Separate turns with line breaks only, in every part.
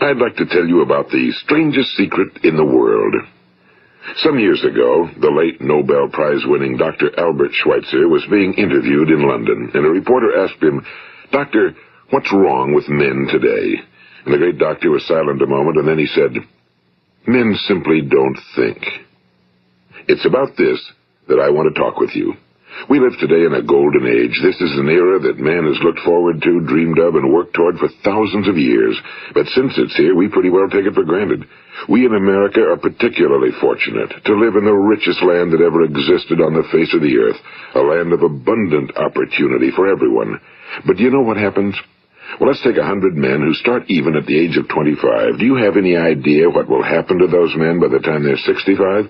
I'd like to tell you about the strangest secret in the world. Some years ago, the late Nobel Prize-winning Dr. Albert Schweitzer was being interviewed in London, and a reporter asked him, "Doctor, what's wrong with men today?" And the great doctor was silent a moment, and then he said, "Men simply don't think." It's about this that I want to talk with you. We live today in a golden age. This is an era that man has looked forward to, dreamed of, and worked toward for thousands of years. But since it's here, we pretty well take it for granted. We in America are particularly fortunate to live in the richest land that ever existed on the face of the earth, a land of abundant opportunity for everyone. But do you know what happens? Well, let's take 100 men who start even at the age of 25. Do you have any idea what will happen to those men by the time they're 65?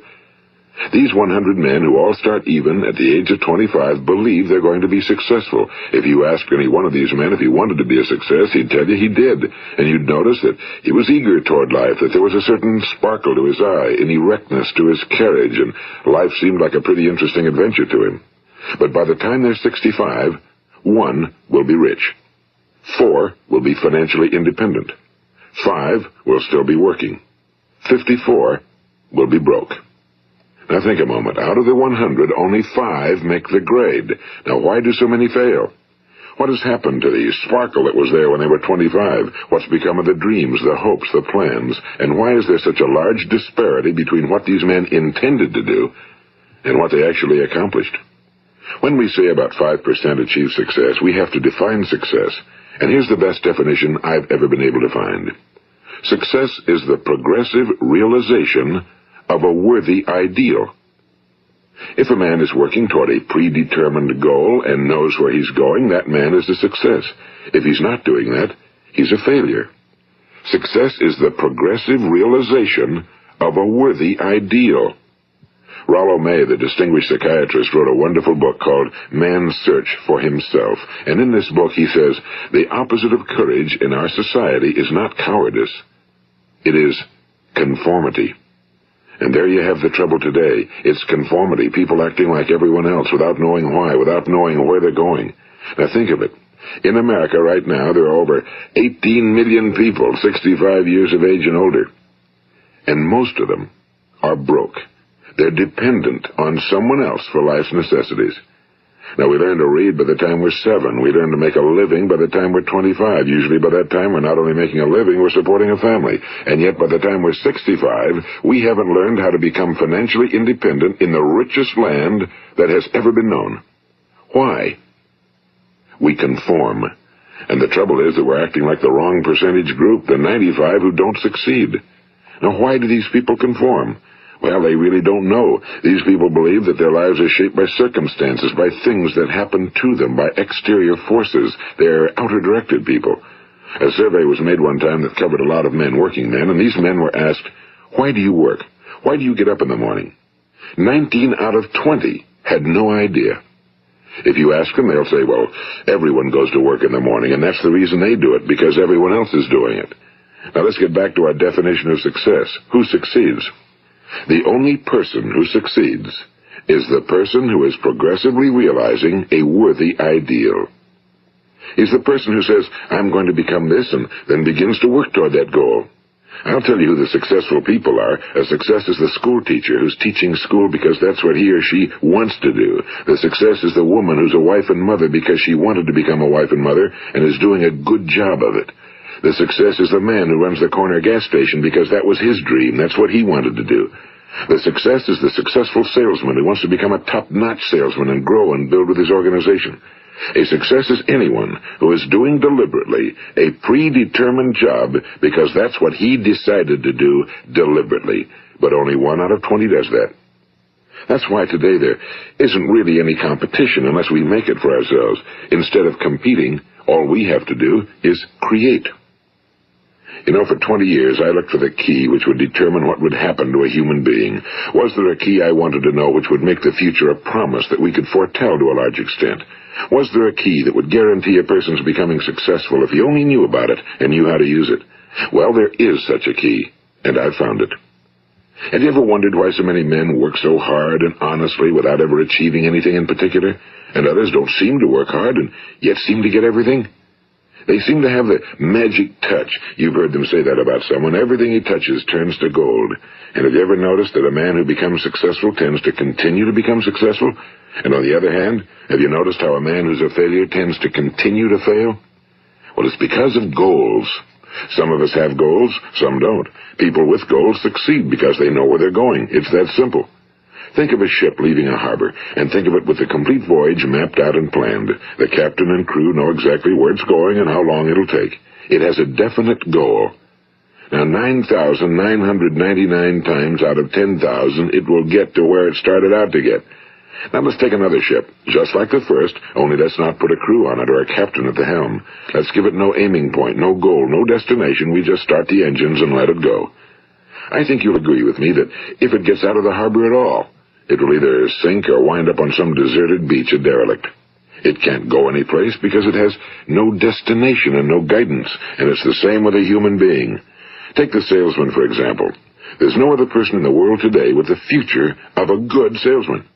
These 100 men who all start even at the age of 25 believe they're going to be successful. If you asked any one of these men if he wanted to be a success, he'd tell you he did. And you'd notice that he was eager toward life, that there was a certain sparkle to his eye, an erectness to his carriage, and life seemed like a pretty interesting adventure to him. But by the time they're 65, 1 will be rich. 4 will be financially independent. 5 will still be working. 54 will be broke. Now think a moment. Out of the 100, only 5 make the grade. Now why do so many fail? What has happened to the sparkle that was there when they were 25? What's become of the dreams, the hopes, the plans? And why is there such a large disparity between what these men intended to do and what they actually accomplished? When we say about 5% achieve success, we have to define success. And here's the best definition I've ever been able to find. Success is the progressive realization of a worthy ideal. If a man is working toward a predetermined goal and knows where he's going, that man is a success. If he's not doing that, he's a failure. Success is the progressive realization of a worthy ideal. Rollo May, the distinguished psychiatrist, wrote a wonderful book called Man's Search for Himself. And in this book he says, the opposite of courage in our society is not cowardice. It is conformity. And there you have the trouble today. It's conformity, people acting like everyone else without knowing why, without knowing where they're going. Now think of it. In America right now, there are over 18 million people 65 years of age and older. And most of them are broke. They're dependent on someone else for life's necessities. Now, we learn to read by the time we're 7. We learn to make a living by the time we're 25. Usually by that time, we're not only making a living, we're supporting a family. And yet, by the time we're 65, we haven't learned how to become financially independent in the richest land that has ever been known. Why? We conform. And the trouble is that we're acting like the wrong percentage group, the 95 who don't succeed. Now, why do these people conform? Well, they really don't know. These people believe that their lives are shaped by circumstances, by things that happen to them, by exterior forces. They're outer-directed people. A survey was made one time that covered a lot of men, working men, and these men were asked, "Why do you work? Why do you get up in the morning?" 19 out of 20 had no idea. If you ask them, they'll say, well, everyone goes to work in the morning, and that's the reason they do it, because everyone else is doing it. Now let's get back to our definition of success. Who succeeds? The only person who succeeds is the person who is progressively realizing a worthy ideal. He's the person who says, I'm going to become this, and then begins to work toward that goal. I'll tell you who the successful people are. A success is the school teacher who's teaching school because that's what he or she wants to do. The success is the woman who's a wife and mother because she wanted to become a wife and mother and is doing a good job of it. The success is the man who runs the corner gas station because that was his dream. That's what he wanted to do. The success is the successful salesman who wants to become a top-notch salesman and grow and build with his organization. A success is anyone who is doing deliberately a predetermined job because that's what he decided to do deliberately. But only 1 out of 20 does that. That's why today there isn't really any competition unless we make it for ourselves. Instead of competing, all we have to do is create. You know, for 20 years, I looked for the key which would determine what would happen to a human being. Was there a key I wanted to know which would make the future a promise that we could foretell to a large extent? Was there a key that would guarantee a person's becoming successful if he only knew about it and knew how to use it? Well, there is such a key, and I've found it. Have you ever wondered why so many men work so hard and honestly without ever achieving anything in particular, and others don't seem to work hard and yet seem to get everything? They seem to have the magic touch. You've heard them say that about someone. Everything he touches turns to gold. And have you ever noticed that a man who becomes successful tends to continue to become successful? And on the other hand, have you noticed how a man who's a failure tends to continue to fail? Well, it's because of goals. Some of us have goals, some don't. People with goals succeed because they know where they're going. It's that simple. Think of a ship leaving a harbor, and think of it with the complete voyage mapped out and planned. The captain and crew know exactly where it's going and how long it'll take. It has a definite goal. Now, 9,999 times out of 10,000, it will get to where it started out to get. Now let's take another ship, just like the first, only let's not put a crew on it or a captain at the helm. Let's give it no aiming point, no goal, no destination. We just start the engines and let it go. I think you'll agree with me that if it gets out of the harbor at all, it will either sink or wind up on some deserted beach, a derelict. It can't go anyplace because it has no destination and no guidance, and it's the same with a human being. Take the salesman, for example. There's no other person in the world today with the future of a good salesman.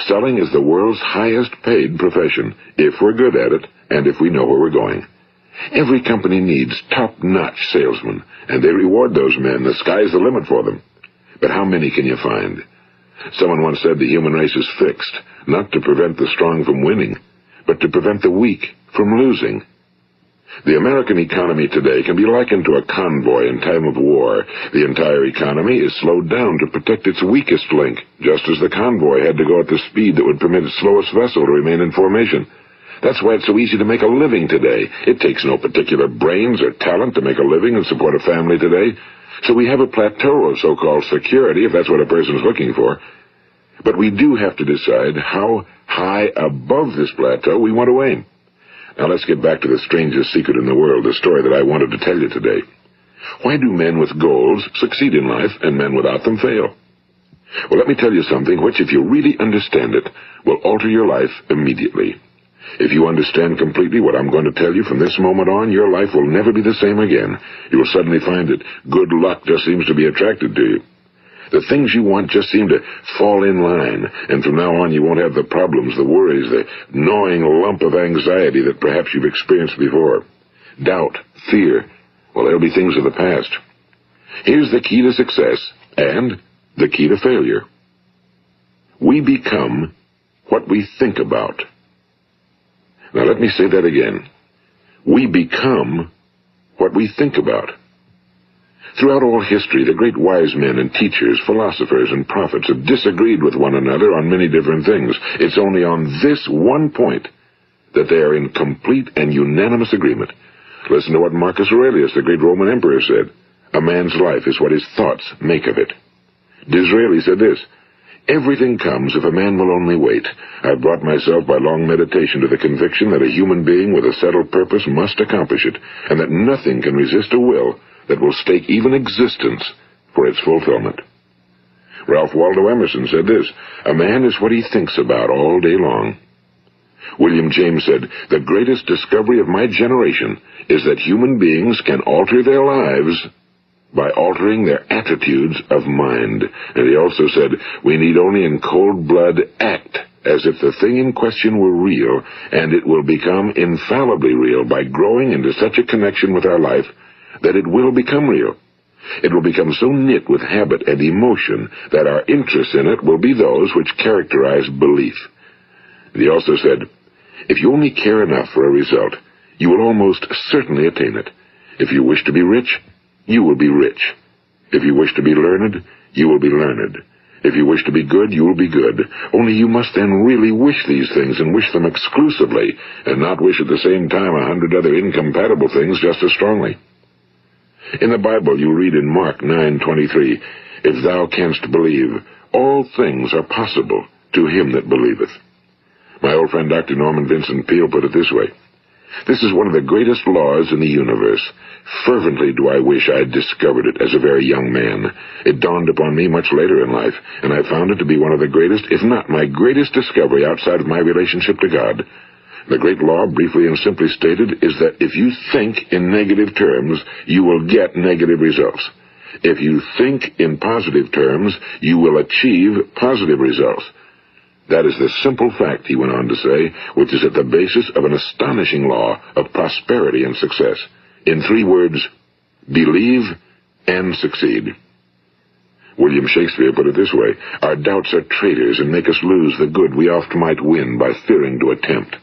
Selling is the world's highest paid profession, if we're good at it and if we know where we're going. Every company needs top-notch salesmen, and they reward those men. The sky's the limit for them. But how many can you find? Someone once said the human race is fixed, not to prevent the strong from winning, but to prevent the weak from losing. The American economy today can be likened to a convoy in time of war. The entire economy is slowed down to protect its weakest link, just as the convoy had to go at the speed that would permit its slowest vessel to remain in formation. That's why it's so easy to make a living today. It takes no particular brains or talent to make a living and support a family today. So we have a plateau of so-called security, if that's what a person's looking for. But we do have to decide how high above this plateau we want to aim. Now let's get back to the strangest secret in the world, the story that I wanted to tell you today. Why do men with goals succeed in life and men without them fail? Well, let me tell you something which, if you really understand it, will alter your life immediately. If you understand completely what I'm going to tell you from this moment on, your life will never be the same again. You will suddenly find that good luck just seems to be attracted to you. The things you want just seem to fall in line, and from now on you won't have the problems, the worries, the gnawing lump of anxiety that perhaps you've experienced before. Doubt, fear, well, they'll be things of the past. Here's the key to success and the key to failure. We become what we think about. Now let me say that again. We become what we think about. Throughout all history, the great wise men and teachers, philosophers and prophets have disagreed with one another on many different things. It's only on this one point that they are in complete and unanimous agreement. Listen to what Marcus Aurelius, the great Roman emperor, said. A man's life is what his thoughts make of it. Disraeli said this, everything comes if a man will only wait. I've brought myself by long meditation to the conviction that a human being with a settled purpose must accomplish it, and that nothing can resist a will that will stake even existence for its fulfillment. Ralph Waldo Emerson said this, a man is what he thinks about all day long. William James said, the greatest discovery of my generation is that human beings can alter their lives by altering their attitudes of mind. And he also said, we need only in cold blood act as if the thing in question were real, and it will become infallibly real by growing into such a connection with our life that it will become real. It will become so knit with habit and emotion that our interest in it will be those which characterize belief. And he also said, if you only care enough for a result, you will almost certainly attain it. If you wish to be rich, you will be rich. If you wish to be learned, you will be learned. If you wish to be good, you will be good. Only you must then really wish these things and wish them exclusively, and not wish at the same time 100 other incompatible things just as strongly. In the Bible you read in Mark 9:23, if thou canst believe, all things are possible to him that believeth. My old friend Dr. Norman Vincent Peale put it this way, this is one of the greatest laws in the universe. Fervently do I wish I had discovered it as a very young man. It dawned upon me much later in life, and I found it to be one of the greatest, if not my greatest discovery outside of my relationship to God. The great law, briefly and simply stated, is that if you think in negative terms, you will get negative results. If you think in positive terms, you will achieve positive results. That is the simple fact, he went on to say, which is at the basis of an astonishing law of prosperity and success. In 3 words, believe and succeed. William Shakespeare put it this way: our doubts are traitors and make us lose the good we oft might win by fearing to attempt.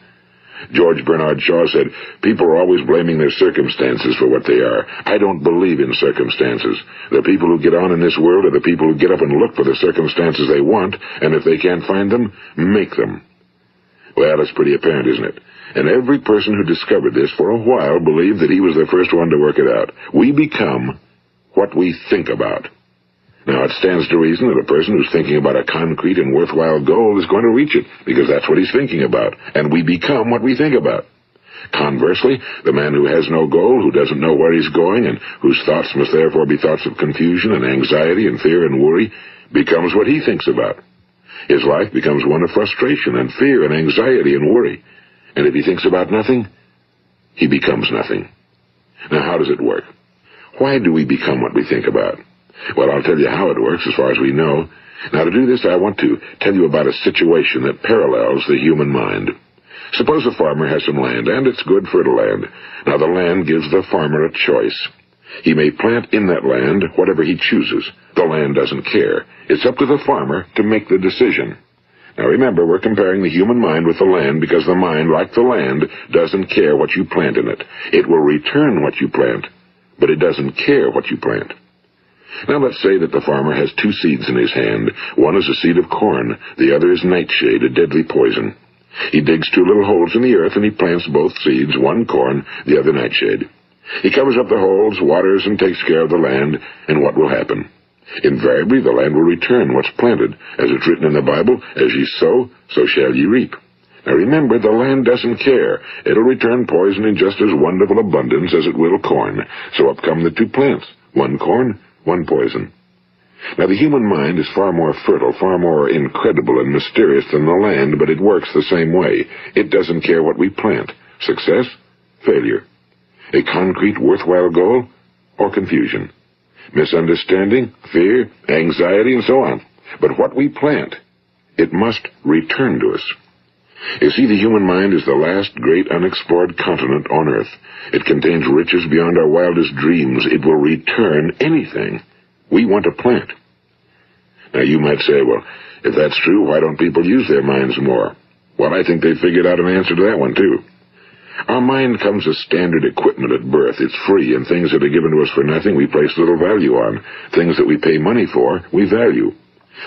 George Bernard Shaw said, people are always blaming their circumstances for what they are. I don't believe in circumstances. The people who get on in this world are the people who get up and look for the circumstances they want, and if they can't find them, make them. Well, it's pretty apparent, isn't it? And every person who discovered this for a while believed that he was the first one to work it out. We become what we think about. Now, it stands to reason that a person who's thinking about a concrete and worthwhile goal is going to reach it, because that's what he's thinking about, and we become what we think about. Conversely, the man who has no goal, who doesn't know where he's going, and whose thoughts must therefore be thoughts of confusion and anxiety and fear and worry, becomes what he thinks about. His life becomes one of frustration and fear and anxiety and worry. And if he thinks about nothing, he becomes nothing. Now, how does it work? Why do we become what we think about? Well, I'll tell you how it works as far as we know. Now, to do this, I want to tell you about a situation that parallels the human mind. Suppose a farmer has some land, and it's good fertile land. Now, the land gives the farmer a choice. He may plant in that land whatever he chooses. The land doesn't care. It's up to the farmer to make the decision. Now, remember, we're comparing the human mind with the land because the mind, like the land, doesn't care what you plant in it. It will return what you plant, but it doesn't care what you plant. Now, let's say that the farmer has 2 seeds in his hand. One is a seed of corn. The other is nightshade, a deadly poison. He digs 2 little holes in the earth, and he plants both seeds, one corn, the other nightshade. He covers up the holes, waters, and takes care of the land, and what will happen? Invariably, the land will return what's planted. As it's written in the Bible, as ye sow, so shall ye reap. Now remember, the land doesn't care. It'll return poison in just as wonderful abundance as it will corn. So up come the 2 plants, one corn, one poison. Now, the human mind is far more fertile, far more incredible and mysterious than the land, but it works the same way. It doesn't care what we plant. Success, failure. A concrete, worthwhile goal, or confusion. Misunderstanding, fear, anxiety, and so on. But what we plant, it must return to us. You see, the human mind is the last great unexplored continent on Earth. It contains riches beyond our wildest dreams. It will return anything we want to plant. Now, you might say, well, if that's true, why don't people use their minds more? Well, I think they figured out an answer to that one, too. Our mind comes as standard equipment at birth. It's free, and things that are given to us for nothing we place little value on. Things that we pay money for, we value.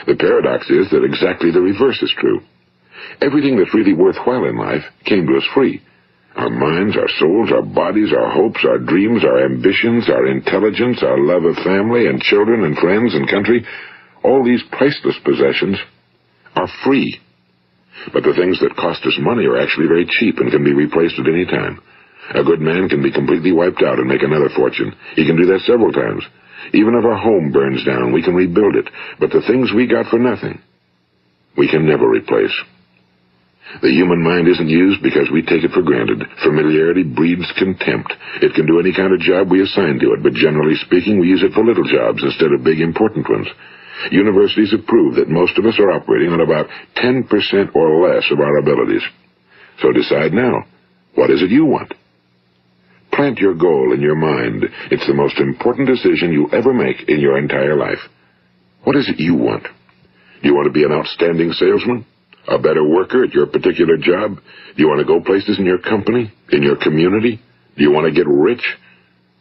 The paradox is that exactly the reverse is true. Everything that's really worthwhile in life came to us free. Our minds, our souls, our bodies, our hopes, our dreams, our ambitions, our intelligence, our love of family and children and friends and country, all these priceless possessions are free. But the things that cost us money are actually very cheap and can be replaced at any time. A good man can be completely wiped out and make another fortune. He can do that several times. Even if our home burns down, we can rebuild it. But the things we got for nothing, we can never replace. The human mind isn't used because we take it for granted. Familiarity breeds contempt. It can do any kind of job we assign to it, but generally speaking, we use it for little jobs instead of big, important ones. Universities have proved that most of us are operating on about 10% or less of our abilities. So decide now, what is it you want? Plant your goal in your mind. It's the most important decision you'll ever make in your entire life. What is it you want? Do you want to be an outstanding salesman? A better worker at your particular job? Do you want to go places in your company? In your community? Do you want to get rich?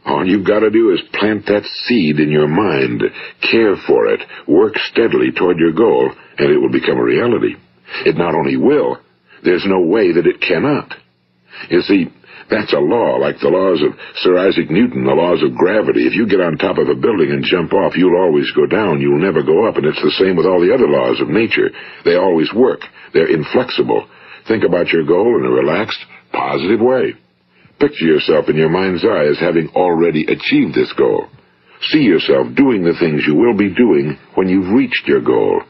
All you've got to do is plant that seed in your mind, care for it, work steadily toward your goal, and it will become a reality. It not only will, there's no way that it cannot. You see, that's a law, like the laws of Sir Isaac Newton, the laws of gravity. If you get on top of a building and jump off, you'll always go down. You'll never go up, and it's the same with all the other laws of nature. They always work. They're inflexible. Think about your goal in a relaxed, positive way. Picture yourself in your mind's eye as having already achieved this goal. See yourself doing the things you will be doing when you've reached your goal.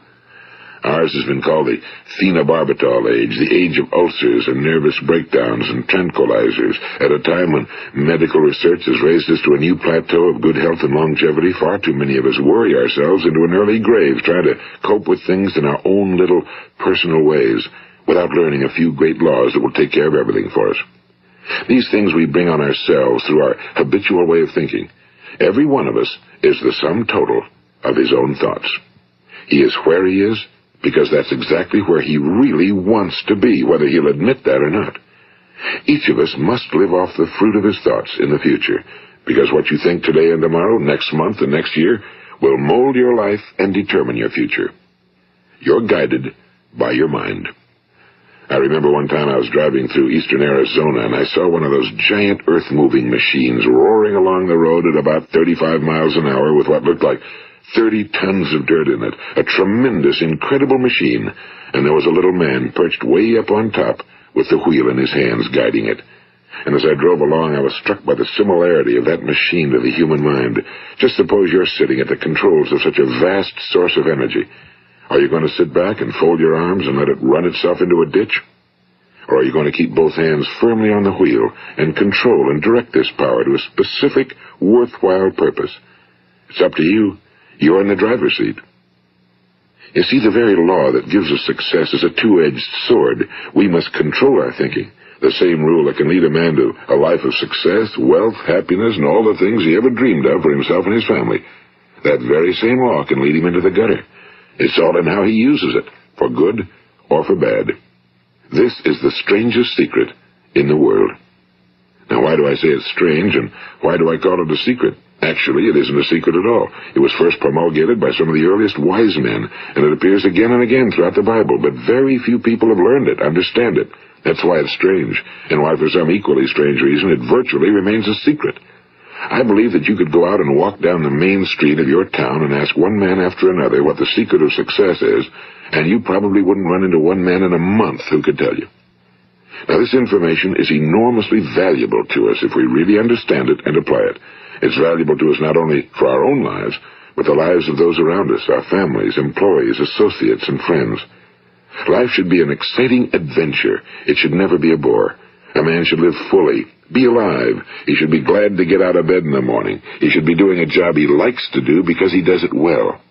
Ours has been called the phenobarbital age, the age of ulcers and nervous breakdowns and tranquilizers. At a time when medical research has raised us to a new plateau of good health and longevity, far too many of us worry ourselves into an early grave trying to cope with things in our own little personal ways without learning a few great laws that will take care of everything for us. These things we bring on ourselves through our habitual way of thinking. Every one of us is the sum total of his own thoughts. He is where he is because that's exactly where he really wants to be, whether he'll admit that or not. Each of us must live off the fruit of his thoughts in the future, because what you think today and tomorrow, next month and next year, will mold your life and determine your future. You're guided by your mind. I remember one time I was driving through eastern Arizona, and I saw one of those giant earth-moving machines roaring along the road at about 35 miles an hour with what looked like 30 tons of dirt in it, a tremendous, incredible machine, and there was a little man perched way up on top with the wheel in his hands guiding it. And as I drove along, I was struck by the similarity of that machine to the human mind. Just suppose you're sitting at the controls of such a vast source of energy. Are you going to sit back and fold your arms and let it run itself into a ditch? Or are you going to keep both hands firmly on the wheel and control and direct this power to a specific, worthwhile purpose? It's up to you. You're in the driver's seat. You see, the very law that gives us success is a two-edged sword. We must control our thinking. The same rule that can lead a man to a life of success, wealth, happiness, and all the things he ever dreamed of for himself and his family. That very same law can lead him into the gutter. It's all in how he uses it, for good or for bad. This is the strangest secret in the world. Now, why do I say it's strange, and why do I call it a secret? Actually, it isn't a secret at all. It was first promulgated by some of the earliest wise men, and it appears again and again throughout the Bible, but very few people have learned it, understand it. That's why it's strange, and why for some equally strange reason it virtually remains a secret. I believe that you could go out and walk down the main street of your town and ask one man after another what the secret of success is, and you probably wouldn't run into one man in a month who could tell you. Now, this information is enormously valuable to us if we really understand it and apply it. It's valuable to us not only for our own lives, but the lives of those around us, our families, employees, associates, and friends. Life should be an exciting adventure. It should never be a bore. A man should live fully, be alive. He should be glad to get out of bed in the morning. He should be doing a job he likes to do because he does it well.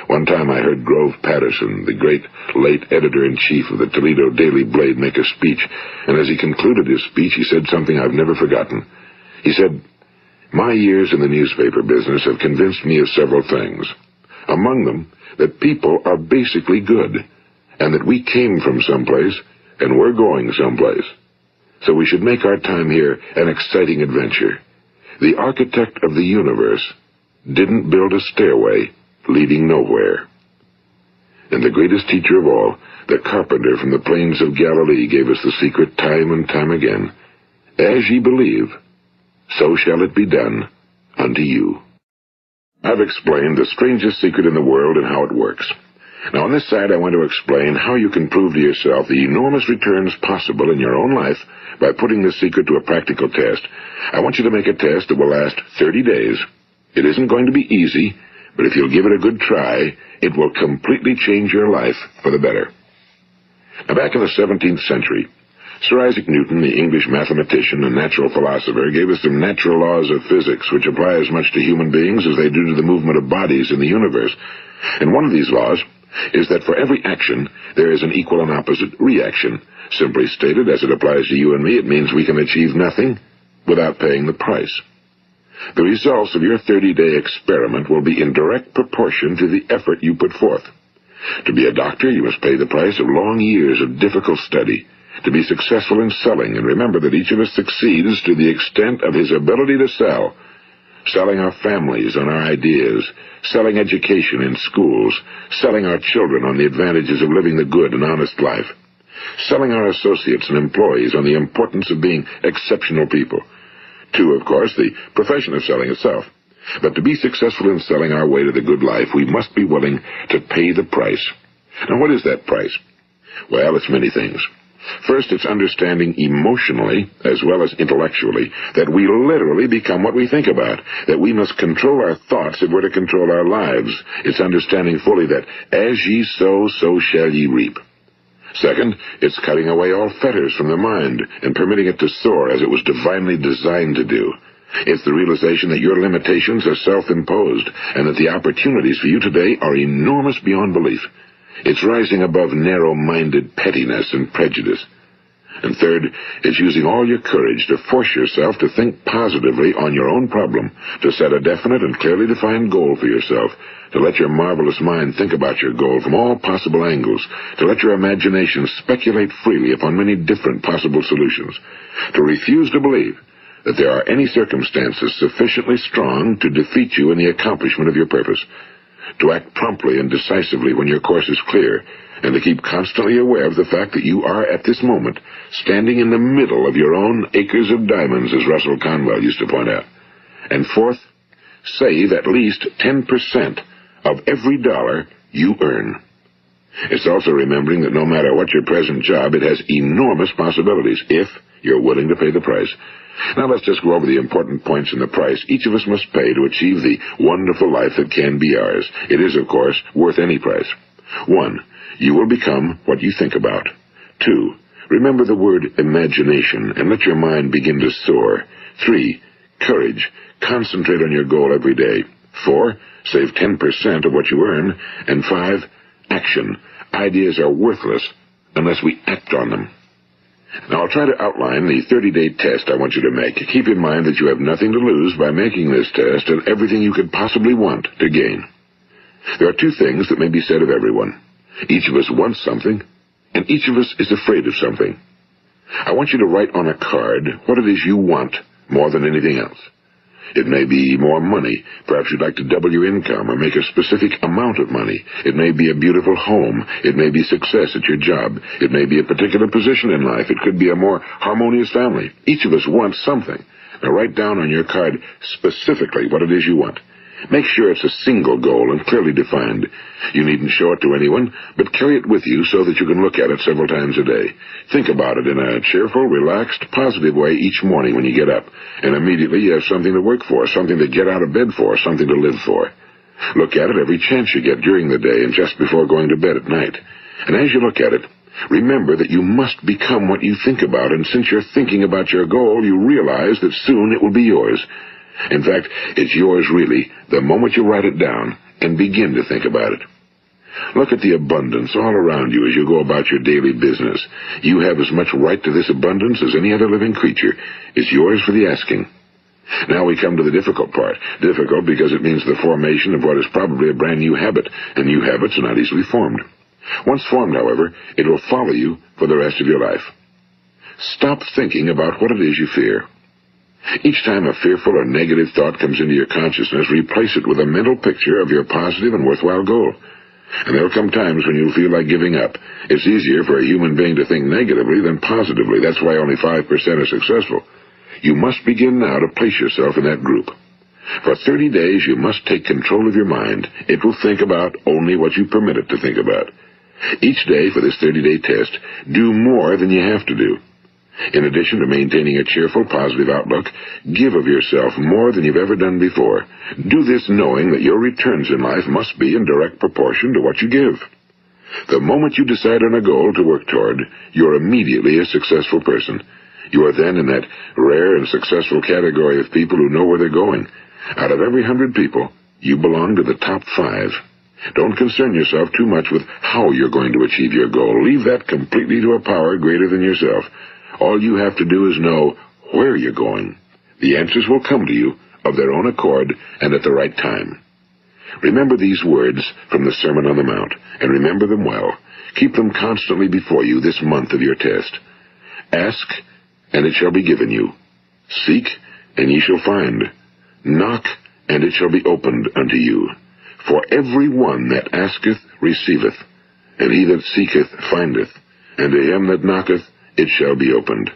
One time I heard Grove Patterson, the great late editor-in-chief of the Toledo Daily Blade, make a speech, and as he concluded his speech, he said something I've never forgotten. He said, "My years in the newspaper business have convinced me of several things. Among them, that people are basically good, and that we came from someplace, and we're going someplace. So we should make our time here an exciting adventure. The architect of the universe didn't build a stairway leading nowhere." And the greatest teacher of all, the carpenter from the plains of Galilee, gave us the secret time and time again. As ye believe, so shall it be done unto you. I've explained the strangest secret in the world and how it works. Now, on this side, I want to explain how you can prove to yourself the enormous returns possible in your own life by putting this secret to a practical test. I want you to make a test that will last 30 days. It isn't going to be easy, but if you'll give it a good try, it will completely change your life for the better. Now, back in the 17th century, Sir Isaac Newton, the English mathematician and natural philosopher, gave us some natural laws of physics which apply as much to human beings as they do to the movement of bodies in the universe. And one of these laws is that for every action, there is an equal and opposite reaction. Simply stated, as it applies to you and me, it means we can achieve nothing without paying the price. The results of your 30-day experiment will be in direct proportion to the effort you put forth. To be a doctor, you must pay the price of long years of difficult study. To be successful in selling, and remember that each of us succeeds to the extent of his ability to sell. Selling our families on our ideas, selling education in schools, selling our children on the advantages of living the good and honest life, selling our associates and employees on the importance of being exceptional people. To, of course, the profession of selling itself. But to be successful in selling our way to the good life, we must be willing to pay the price. Now, what is that price? Well, it's many things. First, it's understanding emotionally, as well as intellectually, that we literally become what we think about, that we must control our thoughts if we're to control our lives. It's understanding fully that as ye sow, so shall ye reap. Second, it's cutting away all fetters from the mind and permitting it to soar as it was divinely designed to do. It's the realization that your limitations are self-imposed and that the opportunities for you today are enormous beyond belief. It's rising above narrow-minded pettiness and prejudice. And third, it's using all your courage to force yourself to think positively on your own problem, to set a definite and clearly defined goal for yourself, to let your marvelous mind think about your goal from all possible angles, to let your imagination speculate freely upon many different possible solutions, to refuse to believe that there are any circumstances sufficiently strong to defeat you in the accomplishment of your purpose, to act promptly and decisively when your course is clear, and to keep constantly aware of the fact that you are, at this moment, standing in the middle of your own acres of diamonds, as Russell Conwell used to point out. And fourth, save at least 10% of every dollar you earn. It's also remembering that no matter what your present job, it has enormous possibilities, if you're willing to pay the price. Now let's just go over the important points in the price each of us must pay to achieve the wonderful life that can be ours. It is, of course, worth any price. 1. You will become what you think about. 2. Remember the word imagination and let your mind begin to soar. 3. Courage. Concentrate on your goal every day. 4. Save 10% of what you earn. And 5. Action. Ideas are worthless unless we act on them. Now, I'll try to outline the 30-day test I want you to make. Keep in mind that you have nothing to lose by making this test and everything you could possibly want to gain. There are 2 things that may be said of everyone. Each of us wants something, and each of us is afraid of something. I want you to write on a card what it is you want more than anything else. It may be more money. Perhaps you'd like to double your income or make a specific amount of money. It may be a beautiful home. It may be success at your job. It may be a particular position in life. It could be a more harmonious family. Each of us wants something. Now write down on your card specifically what it is you want. Make sure it's a single goal and clearly defined. You needn't show it to anyone, but carry it with you so that you can look at it several times a day. Think about it in a cheerful, relaxed, positive way each morning when you get up, and immediately you have something to work for, something to get out of bed for, something to live for. Look at it every chance you get during the day and just before going to bed at night. And as you look at it, remember that you must become what you think about, and since you're thinking about your goal, you realize that soon it will be yours. In fact, it's yours really the moment you write it down and begin to think about it. Look at the abundance all around you as you go about your daily business. You have as much right to this abundance as any other living creature. It's yours for the asking. Now we come to the difficult part. Difficult because it means the formation of what is probably a brand new habit, and new habits are not easily formed. Once formed, however, it will follow you for the rest of your life. Stop thinking about what it is you fear. Each time a fearful or negative thought comes into your consciousness, replace it with a mental picture of your positive and worthwhile goal. And there will come times when you'll feel like giving up. It's easier for a human being to think negatively than positively. That's why only 5% are successful. You must begin now to place yourself in that group. For 30 days, you must take control of your mind. It will think about only what you permit it to think about. Each day for this 30-day test, do more than you have to do. In addition to maintaining a cheerful, positive outlook, give of yourself more than you've ever done before. Do this knowing that your returns in life must be in direct proportion to what you give. The moment you decide on a goal to work toward, you're immediately a successful person. You are then in that rare and successful category of people who know where they're going. Out of every 100 people, you belong to the top 5. Don't concern yourself too much with how you're going to achieve your goal. Leave that completely to a power greater than yourself. All you have to do is know where you're going. The answers will come to you of their own accord and at the right time. Remember these words from the Sermon on the Mount, and remember them well. Keep them constantly before you this month of your test. Ask, and it shall be given you. Seek, and ye shall find. Knock, and it shall be opened unto you. For every one that asketh receiveth, and he that seeketh findeth, and to him that knocketh it shall be opened.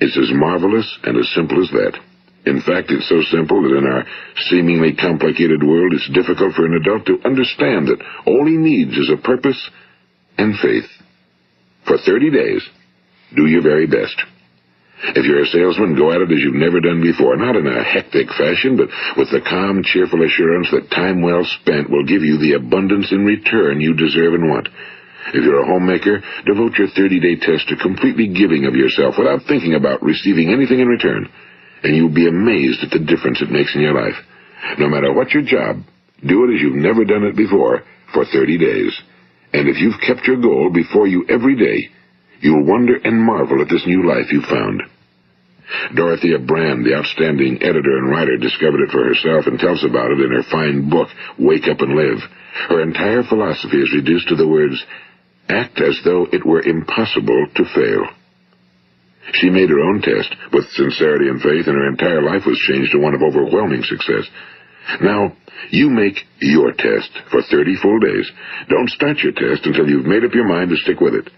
It's as marvelous and as simple as that. In fact, it's so simple that in our seemingly complicated world, it's difficult for an adult to understand that all he needs is a purpose and faith. For 30 days, Do your very best. If you're a salesman, go at it as you've never done before, not in a hectic fashion, but with the calm, cheerful assurance that time well spent will give you the abundance in return you deserve and want. If you're a homemaker, devote your 30-day test to completely giving of yourself without thinking about receiving anything in return, and you'll be amazed at the difference it makes in your life. No matter what your job, do it as you've never done it before for 30 days. And if you've kept your goal before you every day, you'll wonder and marvel at this new life you've found. Dorothea Brand, the outstanding editor and writer, discovered it for herself and tells about it in her fine book, Wake Up and Live. Her entire philosophy is reduced to the words, act as though it were impossible to fail. She made her own test with sincerity and faith, and her entire life was changed to one of overwhelming success. Now, you make your test for 30 full days. Don't start your test until you've made up your mind to stick with it.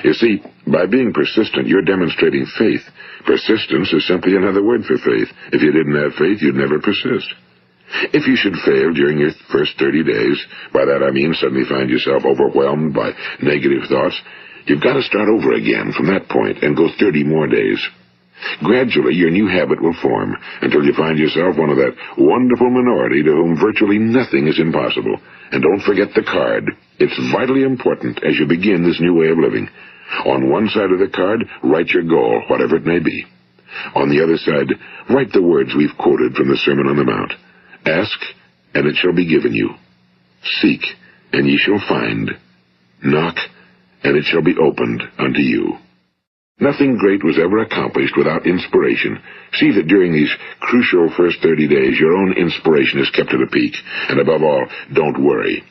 You see, by being persistent, you're demonstrating faith. Persistence is simply another word for faith. If you didn't have faith, you'd never persist. If you should fail during your first 30 days, by that I mean suddenly find yourself overwhelmed by negative thoughts, you've got to start over again from that point and go 30 more days. Gradually, your new habit will form until you find yourself one of that wonderful minority to whom virtually nothing is impossible. And don't forget the card. It's vitally important as you begin this new way of living. On one side of the card, write your goal, whatever it may be. On the other side, write the words we've quoted from the Sermon on the Mount. Ask, and it shall be given you. Seek, and ye shall find. Knock, and it shall be opened unto you. Nothing great was ever accomplished without inspiration. See that during these crucial first 30 days, your own inspiration is kept at a peak. And above all, don't worry.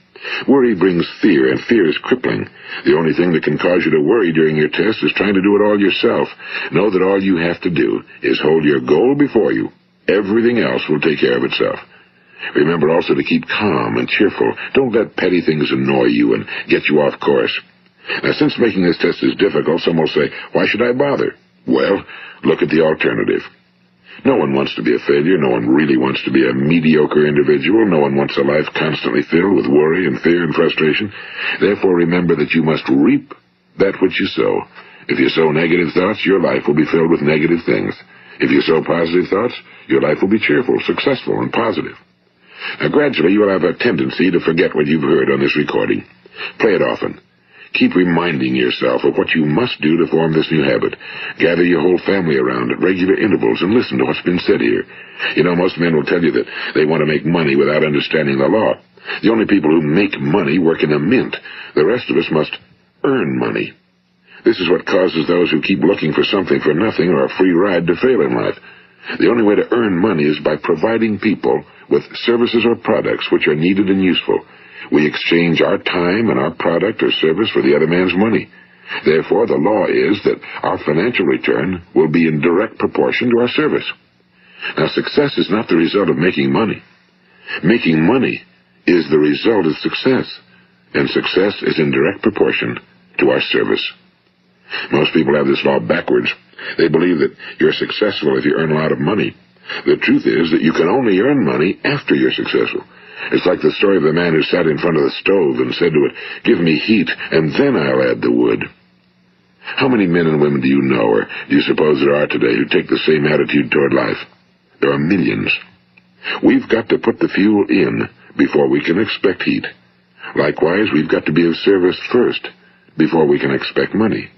Worry brings fear, and fear is crippling. The only thing that can cause you to worry during your test is trying to do it all yourself. Know that all you have to do is hold your goal before you. Everything else will take care of itself. Remember also to keep calm and cheerful. Don't let petty things annoy you and get you off course. Now, since making this test is difficult, some will say, why should I bother? Well, look at the alternative. No one wants to be a failure. No one really wants to be a mediocre individual. No one wants a life constantly filled with worry and fear and frustration. Therefore, remember that you must reap that which you sow. If you sow negative thoughts, your life will be filled with negative things. If you sow positive thoughts, your life will be cheerful, successful, and positive. Now, gradually, you will have a tendency to forget what you've heard on this recording. Play it often. Keep reminding yourself of what you must do to form this new habit. Gather your whole family around at regular intervals and listen to what's been said here. You know, most men will tell you that they want to make money without understanding the law. The only people who make money work in a mint. The rest of us must earn money. This is what causes those who keep looking for something for nothing or a free ride to fail in life. The only way to earn money is by providing people with services or products which are needed and useful. We exchange our time and our product or service for the other man's money. Therefore, the law is that our financial return will be in direct proportion to our service. Now, success is not the result of making money. Making money is the result of success, and success is in direct proportion to our service. Most people have this law backwards. They believe that you're successful if you earn a lot of money. The truth is that you can only earn money after you're successful. It's like the story of the man who sat in front of the stove and said to it, "Give me heat, and then I'll add the wood." How many men and women do you know, or do you suppose there are today, who take the same attitude toward life? There are millions. We've got to put the fuel in before we can expect heat. Likewise, we've got to be of service first before we can expect money.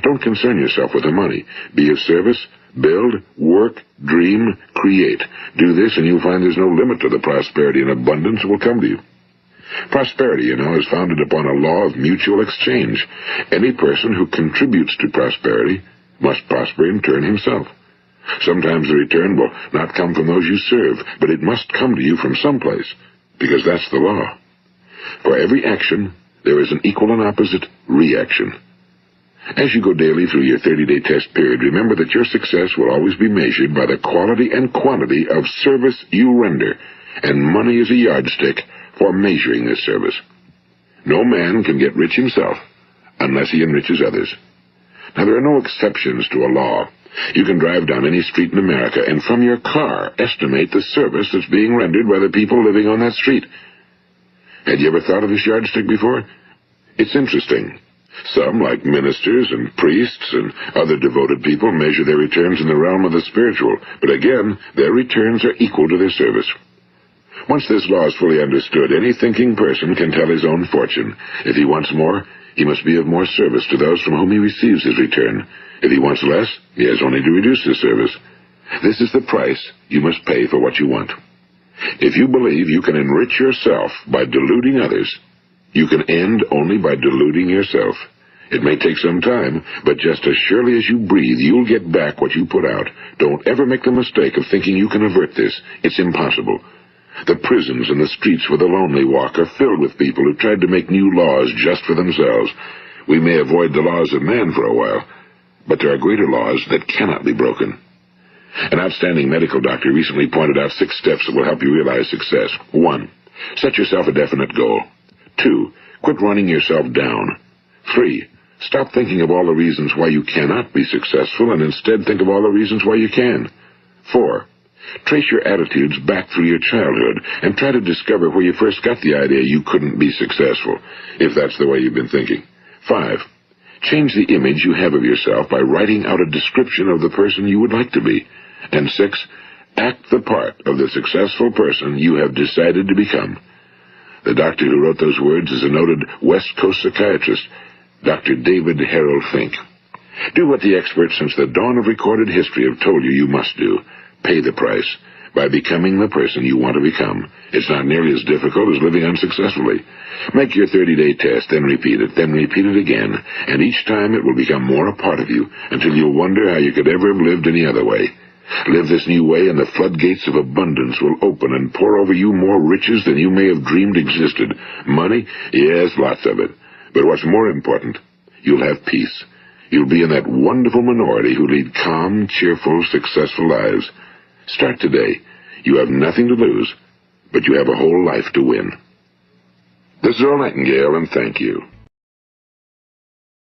Don't concern yourself with the money. Be of service. Build, work, dream, create. Do this, and you'll find there's no limit to the prosperity and abundance that will come to you. Prosperity, you know, is founded upon a law of mutual exchange. Any person who contributes to prosperity must prosper in turn himself. Sometimes the return will not come from those you serve, but it must come to you from someplace, because that's the law. For every action, there is an equal and opposite reaction. As you go daily through your 30-day test period, remember that your success will always be measured by the quality and quantity of service you render, and money is a yardstick for measuring this service. No man can get rich himself unless he enriches others. Now, there are no exceptions to a law. You can drive down any street in America and from your car estimate the service that's being rendered by the people living on that street. Had you ever thought of this yardstick before? It's interesting. Some, like ministers and priests and other devoted people, measure their returns in the realm of the spiritual, but again, their returns are equal to their service. Once this law is fully understood, any thinking person can tell his own fortune. If he wants more, he must be of more service to those from whom he receives his return. If he wants less, he has only to reduce his service. This is the price you must pay for what you want. If you believe you can enrich yourself by deluding others, you can end only by deluding yourself. It may take some time, but just as surely as you breathe, you'll get back what you put out. Don't ever make the mistake of thinking you can avert this. It's impossible. The prisons and the streets where the lonely walk are filled with people who tried to make new laws just for themselves. We may avoid the laws of man for a while, but there are greater laws that cannot be broken. An outstanding medical doctor recently pointed out 6 steps that will help you realize success. 1. Set yourself a definite goal. 2. Quit running yourself down. 3. Stop thinking of all the reasons why you cannot be successful and instead think of all the reasons why you can. 4. Trace your attitudes back through your childhood and try to discover where you first got the idea you couldn't be successful, if that's the way you've been thinking. 5. Change the image you have of yourself by writing out a description of the person you would like to be. And 6. Act the part of the successful person you have decided to become. The doctor who wrote those words is a noted West Coast psychiatrist, Dr. David Harold Fink. Do what the experts since the dawn of recorded history have told you you must do. Pay the price by becoming the person you want to become. It's not nearly as difficult as living unsuccessfully. Make your 30-day test, then repeat it again, and each time it will become more a part of you until you'll wonder how you could ever have lived any other way. Live this new way and the floodgates of abundance will open and pour over you more riches than you may have dreamed existed. Money? Yes, lots of it. But what's more important, you'll have peace. You'll be in that wonderful minority who lead calm, cheerful, successful lives. Start today. You have nothing to lose, but you have a whole life to win. This is Earl Nightingale, and thank you.